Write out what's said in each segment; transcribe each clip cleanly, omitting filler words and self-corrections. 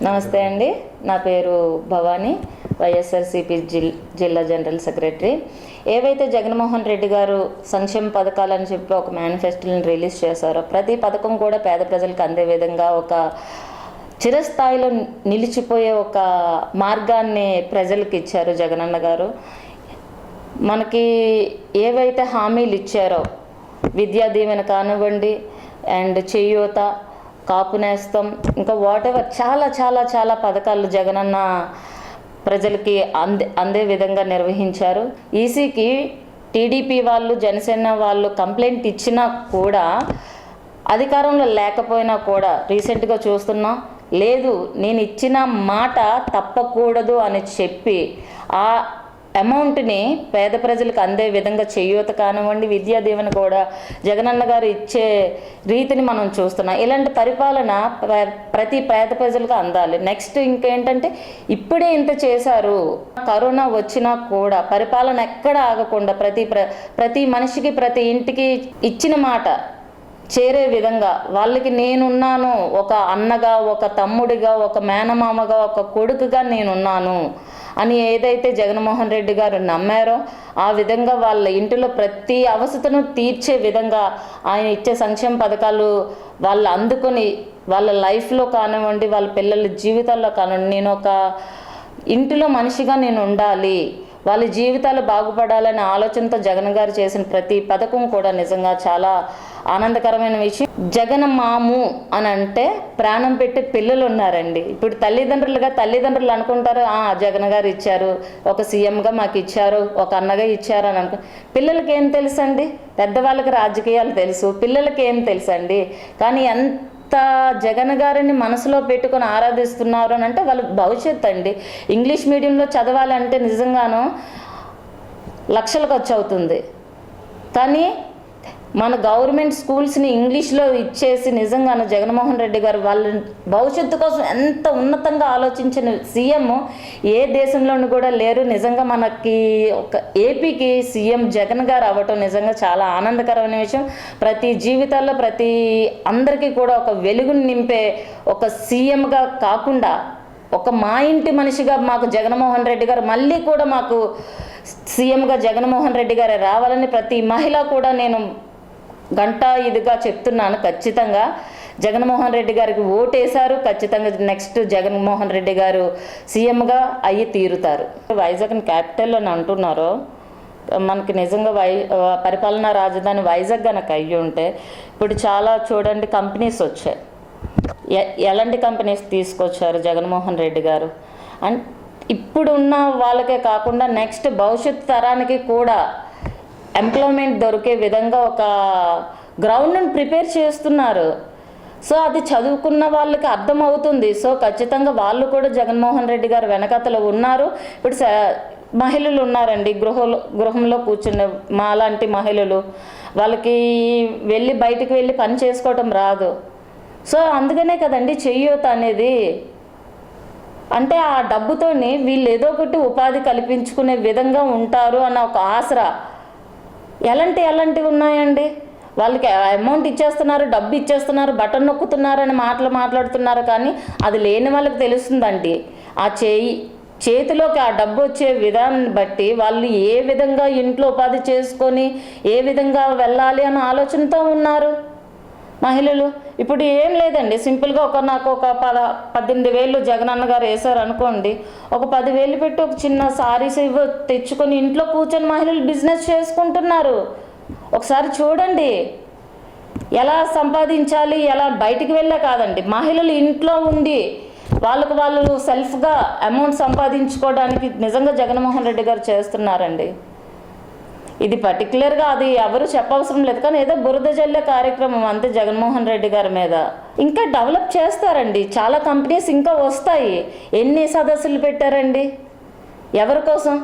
నమస్తే అండి, నా పేరు భవానీ, వైఎస్ఆర్సీపీ జిల్లా జనరల్ సెక్రటరీ. ఏవైతే జగన్మోహన్ రెడ్డి గారు సంక్షేమ పథకాలని చెప్పి ఒక మేనిఫెస్టోని రిలీజ్ చేశారో, ప్రతి పథకం కూడా పేద ప్రజలకు అందే విధంగా ఒక చిరస్థాయిలో నిలిచిపోయే ఒక మార్గాన్ని ప్రజలకు ఇచ్చారు జగనన్న గారు. మనకి ఏవైతే హామీలు ఇచ్చారో, విద్యా దీవెన కానివ్వండి, అండ్ చేయూత, కాపు నేస్తం, ఇంకా వాటెవర్ చాలా చాలా చాలా పథకాలు జగనన్న ప్రజలకి అందే విధంగా నిర్వహించారు. ఈసీకి టీడీపీ వాళ్ళు, జనసేన వాళ్ళు కంప్లైంట్ ఇచ్చినా కూడా, అధికారంలో లేకపోయినా కూడా రీసెంట్గా చూస్తున్నాం, లేదు నేను ఇచ్చిన మాట తప్పకూడదు అని చెప్పి ఆ అమౌంట్ని పేద ప్రజలకు అందే విధంగా చేయూత కానివ్వండి, విద్యా దీవెన కూడా జగనన్న గారు ఇచ్చే రీతిని మనం చూస్తున్నాం. ఇలాంటి పరిపాలన ప్రతి పేద ప్రజలకు అందాలి. నెక్స్ట్ ఇంకేంటంటే, ఇప్పుడే ఇంత చేశారు, కరోనా వచ్చినా కూడా పరిపాలన ఎక్కడ ఆగకుండా ప్రతి మనిషికి, ప్రతి ఇంటికి ఇచ్చిన మాట చేరే విధంగా వాళ్ళకి నేనున్నాను, ఒక అన్నగా, ఒక తమ్ముడిగా, ఒక మేనమామగా, ఒక కొడుకుగా నేనున్నాను అని ఏదైతే జగన్మోహన్ రెడ్డి గారు నమ్మారో, ఆ విధంగా వాళ్ళ ఇంటిలో ప్రతి అవసరతను తీర్చే విధంగా ఆయన ఇచ్చే సంక్షేమ పథకాలు వాళ్ళు అందుకొని వాళ్ళ లైఫ్లో కానివ్వండి, వాళ్ళ పిల్లల జీవితాల్లో కానివ్వండి, నేను ఒక ఇంటిలో మనిషిగా నేను ఉండాలి, వాళ్ళ జీవితాలు బాగుపడాలనే ఆలోచనతో జగన్ గారు చేసిన ప్రతి పథకం కూడా నిజంగా చాలా ఆనందకరమైన విషయం. జగన్ మాము అని అంటే ప్రాణం పెట్టే పిల్లలు ఉన్నారండి. ఇప్పుడు తల్లిదండ్రులు అనుకుంటారు, జగన్ గారు ఇచ్చారు, ఒక సీఎంగా మాకు ఇచ్చారు, ఒక అన్నగా ఇచ్చారు అని అనుకో. పిల్లలకి ఏం తెలుసండి? పెద్దవాళ్ళకి రాజకీయాలు తెలుసు, పిల్లలకి ఏం తెలుసండి? కానీ జగన్ గారిని మనసులో పెట్టుకొని ఆరాధిస్తున్నారు అని అంటే వాళ్ళ భవిష్యత్తు అండి. ఇంగ్లీష్ మీడియంలో చదవాలంటే నిజంగాను లక్షల ఖర్చు అవుతుంది. కానీ మన గవర్నమెంట్ స్కూల్స్ని ఇంగ్లీష్లో ఇచ్చేసి నిజంగాను జగన్మోహన్ రెడ్డి గారు వాళ్ళ భవిష్యత్తు కోసం ఎంత ఉన్నతంగా ఆలోచించిన సీఎం ఏ దేశంలోనూ కూడా లేరు. నిజంగా మనకి ఒక ఏపీకి సీఎం జగన్ గారు అవ్వటం నిజంగా చాలా ఆనందకరమైన విషయం. ప్రతి జీవితాల్లో అందరికీ కూడా ఒక వెలుగుని నింపే ఒక సీఎంగా కాకుండా, ఒక మా ఇంటి మనిషిగా మాకు జగన్మోహన్ రెడ్డి గారు మళ్ళీ కూడా మాకు సీఎంగా జగన్మోహన్ రెడ్డి గారే రావాలని ప్రతి మహిళ కూడా నేను ఇదిగా చెప్తున్నాను. ఖచ్చితంగా జగన్మోహన్ రెడ్డి గారికి ఓటేశారు, ఖచ్చితంగా నెక్స్ట్ జగన్మోహన్ రెడ్డి గారు సీఎంగా అయ్యి తీరుతారు. వైజాగ్ని క్యాపిటల్ అని అంటున్నారు, మనకి నిజంగా పరిపాలనా రాజధాని వైజాగ్ కనుక అయ్యి ఉంటే ఇప్పుడు చాలా చూడండి కంపెనీస్ వచ్చాయి. ఎలాంటి కంపెనీస్ తీసుకొచ్చారు జగన్మోహన్ రెడ్డి గారు? అండ్ ఇప్పుడున్న వాళ్ళకే కాకుండా నెక్స్ట్ భవిష్యత్ తరానికి కూడా ఎంప్లాయ్మెంట్ దొరికే విధంగా ఒక గ్రౌండ్ని ప్రిపేర్ చేస్తున్నారు. సో అది చదువుకున్న వాళ్ళకి అర్థమవుతుంది. సో ఖచ్చితంగా వాళ్ళు కూడా జగన్మోహన్ రెడ్డి గారు వెనకతలో ఉన్నారు. ఇప్పుడు మహిళలు ఉన్నారండి, గృహంలో కూర్చున్న మాలాంటి మహిళలు, వాళ్ళకి బయటికి వెళ్ళి పని చేసుకోవటం రాదు. సో అందుకనే కదండి చేయూత అనేది. అంటే ఆ డబ్బుతోని వీళ్ళు ఏదో ఒకటి ఉపాధి కల్పించుకునే విధంగా ఉంటారు అన్న ఒక ఆసరా. ఎలాంటివి ఉన్నాయండి? వాళ్ళకి అమౌంట్ ఇచ్చేస్తున్నారు, డబ్బు ఇచ్చేస్తున్నారు, బటన్ నొక్కుతున్నారు అని మాట్లాడుతున్నారు. కానీ అది లేని వాళ్ళకి తెలుస్తుందండి. ఆ చేతిలోకి ఆ డబ్బు వచ్చే విధానాన్ని బట్టి వాళ్ళు ఏ విధంగా ఇంట్లో ఉపాధి చేసుకొని ఏ విధంగా వెళ్ళాలి అన్న ఆలోచనతో ఉన్నారు మహిళలు. ఇప్పుడు ఏం లేదండి, సింపుల్గా నాకు ఒక 18,000 జగనన్న గారు వేశారు అనుకోండి, ఒక 10,000 పెట్టి ఒక చిన్న సారీస్ తెచ్చుకొని ఇంట్లో కూర్చొని మహిళలు బిజినెస్ చేసుకుంటున్నారు. ఒకసారి చూడండి ఎలా సంపాదించాలి, ఎలా బయటికి వెళ్ళే కాదండి, మహిళలు ఇంట్లో ఉండి వాళ్ళు సెల్ఫ్గా అమౌంట్ సంపాదించుకోవడానికి నిజంగా జగన్మోహన్ రెడ్డి గారు చేస్తున్నారండి. ఇది పర్టికులర్గా అది ఎవరు చెప్పవసరం లేదు, కానీ ఏదో బురద జల్లే కార్యక్రమం అంతే జగన్మోహన్ రెడ్డి గారి మీద. ఇంకా డెవలప్ చేస్తారండి, చాలా కంపెనీస్ ఇంకా వస్తాయి. ఎన్ని సదస్సులు పెట్టారండి? ఎవరి కోసం?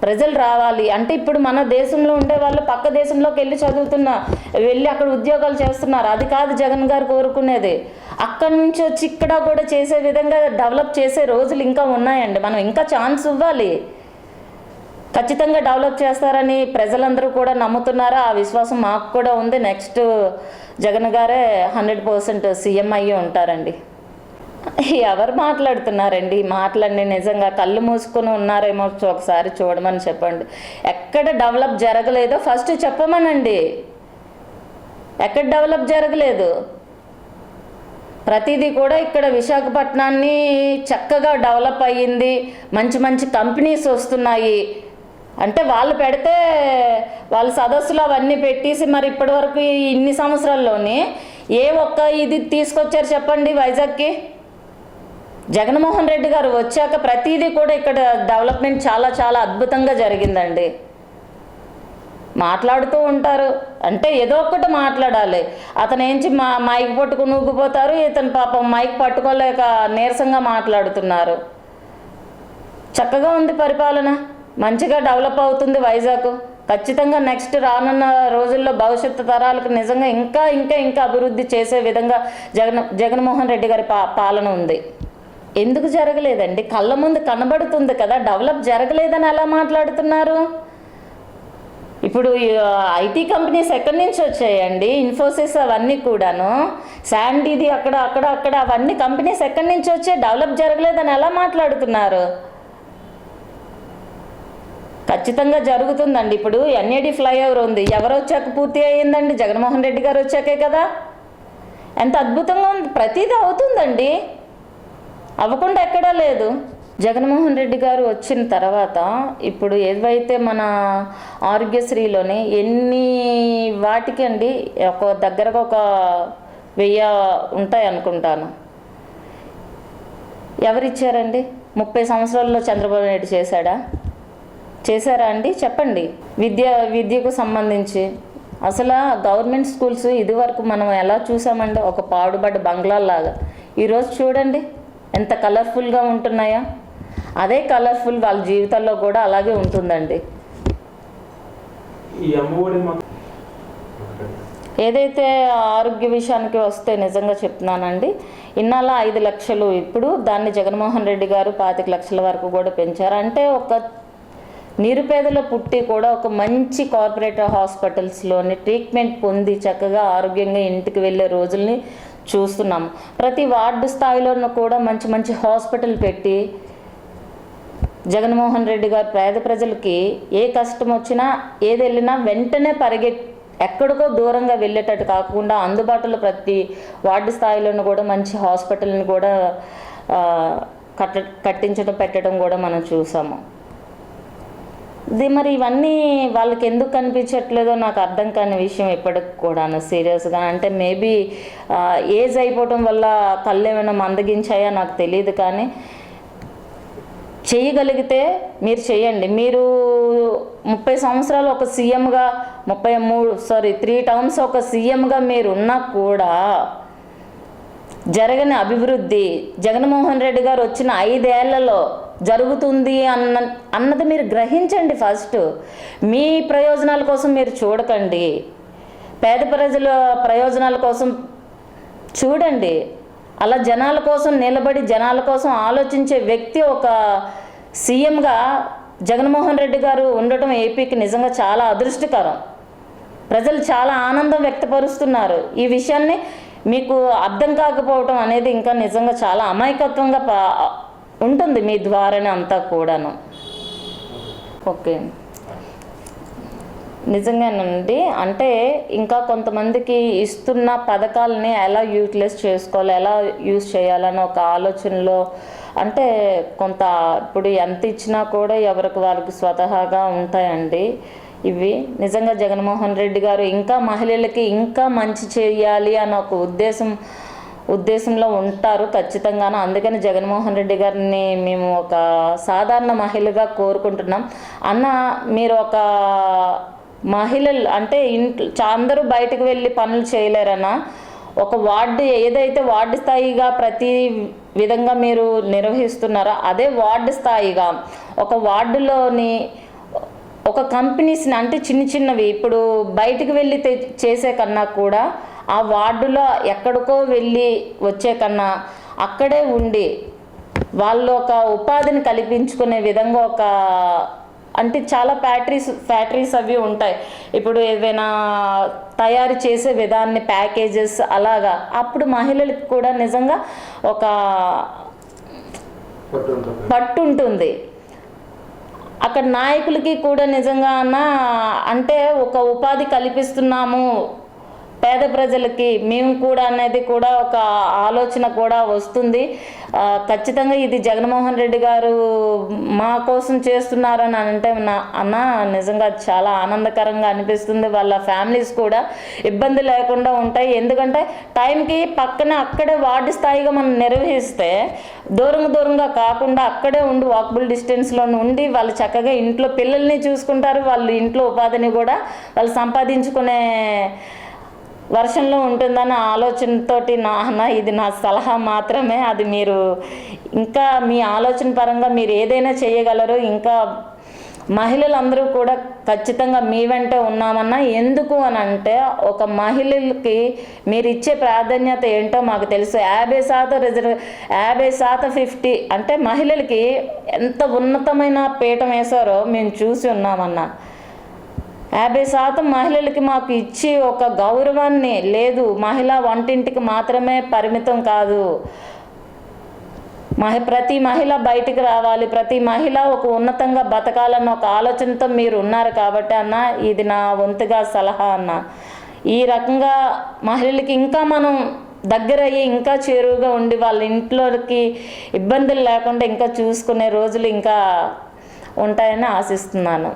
ప్రజలు రావాలి అంటే ఇప్పుడు మన దేశంలో ఉండే వాళ్ళు పక్క దేశంలోకి వెళ్ళి అక్కడ ఉద్యోగాలు చేస్తున్నారు. అది కాదు జగన్ గారు కోరుకునేది. అక్కడి నుంచి వచ్చి ఇక్కడ కూడా చేసే విధంగా డెవలప్ చేసే రోజులు ఇంకా ఉన్నాయండి. మనం ఇంకా ఛాన్స్ ఇవ్వాలి. ఖచ్చితంగా డెవలప్ చేస్తారని ప్రజలందరూ కూడా నమ్ముతున్నారు. ఆ విశ్వాసం మాకు కూడా ఉంది. నెక్స్ట్ జగన్ గారే 100% సీఎం అయ్యి ఉంటారండి. ఎవరు మాట్లాడుతున్నారండి ఈ మాటలన్నీ? నిజంగా కళ్ళు మూసుకొని ఉన్నారేమో ఒకసారి చూడమని చెప్పండి. ఎక్కడ డెవలప్ జరగలేదో ఫస్ట్ చెప్పమనండి. ఎక్కడ డెవలప్ జరగలేదు? ప్రతిదీ కూడా ఇక్కడ విశాఖపట్నాన్ని చక్కగా డెవలప్ అయ్యింది, మంచి మంచి కంపెనీస్ వస్తున్నాయి అంటే వాళ్ళు పెడితే వాళ్ళ సదస్సులు అవన్నీ పెట్టేసి మరి ఇప్పటివరకు ఇన్ని సంవత్సరాల్లోనే ఏ ఒక్క ఇది తీసుకొచ్చారు చెప్పండి వైజాగ్కి? జగన్మోహన్ రెడ్డి గారు వచ్చాక ప్రతిదీ కూడా ఇక్కడ డెవలప్మెంట్ చాలా చాలా అద్భుతంగా జరిగిందండి. మాట్లాడుతూ ఉంటారు అంటే ఏదో ఒకటి మాట్లాడాలి. అతను ఏంచి మైక్ పట్టుకుని ఊగిపోతారు, ఇతను పాపం మైక్ పట్టుకోలేక నీరసంగా మాట్లాడుతున్నారు. చక్కగా ఉంది పరిపాలన, మంచిగా డెవలప్ అవుతుంది వైజాగ్. ఖచ్చితంగా నెక్స్ట్ రానున్న రోజుల్లో భవిష్యత్తు తరాలకు నిజంగా ఇంకా ఇంకా ఇంకా అభివృద్ధి చేసే విధంగా జగన్మోహన్ రెడ్డి గారి పాలన ఉంది. ఎందుకు జరగలేదండి? కళ్ళ ముందు కనబడుతుంది కదా, డెవలప్ జరగలేదని ఎలా మాట్లాడుతున్నారు? ఇప్పుడు ఐటీ కంపెనీస్ ఎక్కడి నుంచి వచ్చాయండి? ఇన్ఫోసిస్ అవన్నీ కూడాను, శాండీది అక్కడ అక్కడ అక్కడ అవన్నీ కంపెనీస్ ఎక్కడి నుంచి వచ్చాయి? డెవలప్ జరగలేదని ఎలా మాట్లాడుతున్నారు? ఖచ్చితంగా జరుగుతుందండి. ఇప్పుడు ఎన్ఏడి ఫ్లైఓవర్ ఉంది, ఎవరు వచ్చాక పూర్తి అయ్యిందండి? జగన్మోహన్ రెడ్డి గారు వచ్చాకే కదా. ఎంత అద్భుతంగా ఉంది, ప్రతిదీ అవుతుందండి, అవ్వకుండా ఎక్కడా లేదు. జగన్మోహన్ రెడ్డి గారు వచ్చిన తర్వాత ఇప్పుడు ఏవైతే మన ఆరోగ్యశ్రీలోని ఎన్ని వాటికి అండి ఒక దగ్గరగా ఒక 1000 ఉంటాయి అనుకుంటాను. ఎవరిచ్చారండి? 30 సంవత్సరాల్లో చంద్రబాబు నాయుడు చేశారా అండి? చెప్పండి. విద్యకు సంబంధించి అసలు గవర్నమెంట్ స్కూల్స్ ఇదివరకు మనం ఎలా చూసామండి? ఒక పాడుబడ్డ బంగ్లాలాగా. ఈరోజు చూడండి ఎంత కలర్ఫుల్గా ఉంటున్నాయో. అదే కలర్ఫుల్ వాళ్ళ జీవితాల్లో కూడా అలాగే ఉంటుందండి. ఏదైతే ఆరోగ్య విషయానికి వస్తే నిజంగా చెప్తున్నానండి, ఇన్నాళ్ళ 5 లక్షలు, ఇప్పుడు దాన్ని జగన్మోహన్ రెడ్డి గారు 25 లక్షల వరకు కూడా పెంచారు. అంటే ఒక నిరుపేదలో పుట్టి కూడా ఒక మంచి కార్పొరేట్ హాస్పిటల్స్లోని ట్రీట్మెంట్ పొంది చక్కగా ఆరోగ్యంగా ఇంటికి వెళ్ళే రోజుల్ని చూస్తున్నాము. ప్రతి వార్డు స్థాయిలోనూ కూడా మంచి మంచి హాస్పిటల్ పెట్టి జగన్మోహన్ రెడ్డి గారు పేద ప్రజలకి ఏ కష్టం వచ్చినా ఏది వెళ్ళినా వెంటనే ఎక్కడికో దూరంగా వెళ్ళేటట్టు కాకుండా అందుబాటులో ప్రతి వార్డు స్థాయిలోనూ కూడా మంచి హాస్పిటల్ని కూడా కట్టించడం పెట్టడం కూడా మనం చూసాము. మరి ఇవన్నీ వాళ్ళకి ఎందుకు కనిపించట్లేదో నాకు అర్థం కాని విషయం ఇప్పటికి కూడాను సీరియస్గా. అంటే మేబీ ఏజ్ అయిపోవటం వల్ల కళ్ళు ఏమైనా మందగించాయా నాకు తెలియదు, కానీ చేయగలిగితే మీరు చేయండి. మీరు 30 సంవత్సరాలు ఒక సీఎంగా 3 టర్మ్స్ ఒక సీఎంగా మీరు ఉన్నా కూడా జరగని అభివృద్ధి జగన్మోహన్ రెడ్డి గారు వచ్చిన 5 ఏళ్లలో జరుగుతుంది అన్నది మీరు గ్రహించండి. ఫస్ట్ మీ ప్రయోజనాల కోసం మీరు చూడకండి, పేద ప్రజల ప్రయోజనాల కోసం చూడండి. అలా జనాల కోసం నిలబడి జనాల కోసం ఆలోచించే వ్యక్తి ఒక సీఎంగా జగన్మోహన్ రెడ్డి గారు ఉండటం ఏపీకి నిజంగా చాలా అదృష్టకరం. ప్రజలు చాలా ఆనందం వ్యక్తపరుస్తున్నారు. ఈ విషయాన్ని మీకు అర్థం కాకపోవటం అనేది ఇంకా నిజంగా చాలా అమాయకత్వంగా ఉంటుంది మీ ద్వారానే అంతా కూడాను. ఓకే, నిజంగానండి. అంటే ఇంకా కొంతమందికి ఇస్తున్న పథకాలని ఎలా యూటిలైజ్ చేసుకోవాలి, ఎలా యూజ్ చేయాలని ఒక ఆలోచనలో, అంటే కొంత ఇప్పుడు ఎంత ఇచ్చినా కూడా ఎవరికి వాళ్ళకి స్వతహాగా ఉంటాయండి ఇవి. నిజంగా జగన్మోహన్ రెడ్డి గారు ఇంకా మహిళలకి ఇంకా మంచి చేయాలి అని ఒక ఉద్దేశంలో ఉంటారు ఖచ్చితంగాను. అందుకని జగన్మోహన్ రెడ్డి గారిని మేము ఒక సాధారణ మహిళగా కోరుకుంటున్నాం. అన్న, మీరు ఒక మహిళలు అంటే ఇంట్లో అందరూ బయటకు వెళ్ళి పనులు చేయలేరన్నా, ఒక వార్డు ఏదైతే వార్డు స్థాయిగా ప్రతి విధంగా మీరు నిర్వహిస్తున్నారో అదే వార్డు స్థాయిగా ఒక వార్డులోని ఒక కంపెనీస్ని, అంటే చిన్నవి ఇప్పుడు బయటకు వెళ్ళి చేసే కన్నా కూడా ఆ వార్డులో ఎక్కడికో వెళ్ళి వచ్చే కన్నా అక్కడే ఉండి వాళ్ళు ఒక ఉపాధిని కల్పించుకునే విధంగా ఒక అంటే చాలా ఫ్యాక్టరీస్ అవి ఉంటాయి. ఇప్పుడు ఏదైనా తయారు చేసే విధాన్ని, ప్యాకేజెస్ అలాగా, అప్పుడు మహిళలకు కూడా నిజంగా ఒక పట్టు ఉంటుంది. అక్కడ నాయకులకి కూడా నిజంగా అంటే ఒక ఉపాధి కల్పిస్తున్నాము పేద ప్రజలకి మేము కూడా అనేది కూడా ఒక ఆలోచన కూడా వస్తుంది. ఖచ్చితంగా ఇది జగన్మోహన్ రెడ్డి గారు మా కోసం చేస్తున్నారని అంటే అన్న నిజంగా చాలా ఆనందకరంగా అనిపిస్తుంది. వాళ్ళ ఫ్యామిలీస్ కూడా ఇబ్బంది లేకుండా ఉంటాయి. ఎందుకంటే టైంకి పక్కన అక్కడే వార్డు స్థాయిగా మనం నిర్వహిస్తే దూరంగా కాకుండా అక్కడే ఉండి వాకబుల్ డిస్టెన్స్లో ఉండి వాళ్ళు చక్కగా ఇంట్లో పిల్లల్ని చూసుకుంటారు. వాళ్ళు ఇంట్లో ఉపాధిని కూడా వాళ్ళు సంపాదించుకునే వర్షంలో ఉంటుందన్న ఆలోచనతోటి ఇది నా సలహా మాత్రమే. అది మీరు ఇంకా మీ ఆలోచన పరంగా మీరు ఏదైనా చేయగలరు. ఇంకా మహిళలందరూ కూడా ఖచ్చితంగా మీ వెంటే ఉన్నామన్నా. ఎందుకు అని అంటే ఒక మహిళలకి మీరు ఇచ్చే ప్రాధాన్యత ఏంటో మాకు తెలుసు. 50% 50% అంటే మహిళలకి ఎంత ఉన్నతమైన పీఠం వేశారో మేము చూసి ఉన్నామన్నా. 50% మహిళలకి మాకు ఇచ్చి ఒక గౌరవాన్ని లేదు. మహిళ వంటింటికి మాత్రమే పరిమితం కాదు. ప్రతి మహిళ బయటికి రావాలి, ప్రతి మహిళ ఒక ఉన్నతంగా బతకాలన్న ఒక ఆలోచనతో మీరు ఉన్నారు కాబట్టి అన్న ఇది నా వంతుగా సలహా అన్న. ఈ రకంగా మహిళలకి ఇంకా మనం దగ్గర అయ్యి ఇంకా చేరువుగా ఉండి వాళ్ళ ఇంట్లోకి ఇబ్బందులు లేకుండా ఇంకా చూసుకునే రోజులు ఇంకా ఉంటాయని ఆశిస్తున్నాను.